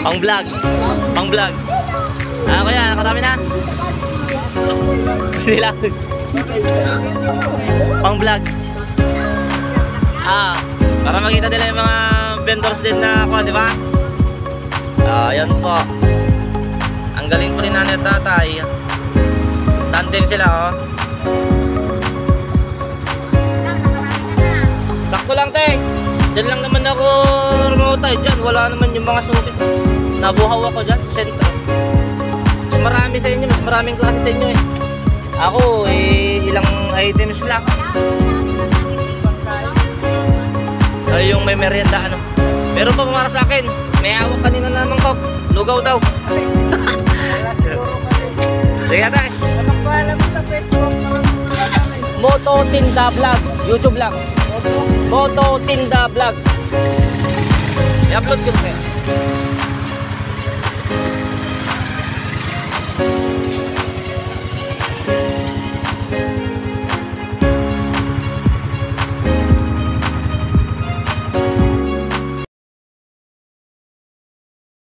Pang vlog. Pang vlog. Ah, kaya nakarami na. Sila. Pang vlog. Ah, para makita nila yung mga vendors din na ako, di ba? Ah, yan po. Ang galing po ni nanay at tatay. Tandem sila, oh. Sakto lang, te. Diyan lang naman ako rumutay dyan. Wala naman yung mga sulit. Nabuhaw ako dyan sa sentro. Mas marami sa inyo. Mas maraming klase sa inyo eh. Ako ilang items lang. Ay, yung may merienda ano. Pero pa para sa akin. May awak kanina naman ko. Lugaw daw. Sige tayo. Moto Tinda Vlog. YouTube lang. Moto Tinda Vlog. I-upload ko na kaya.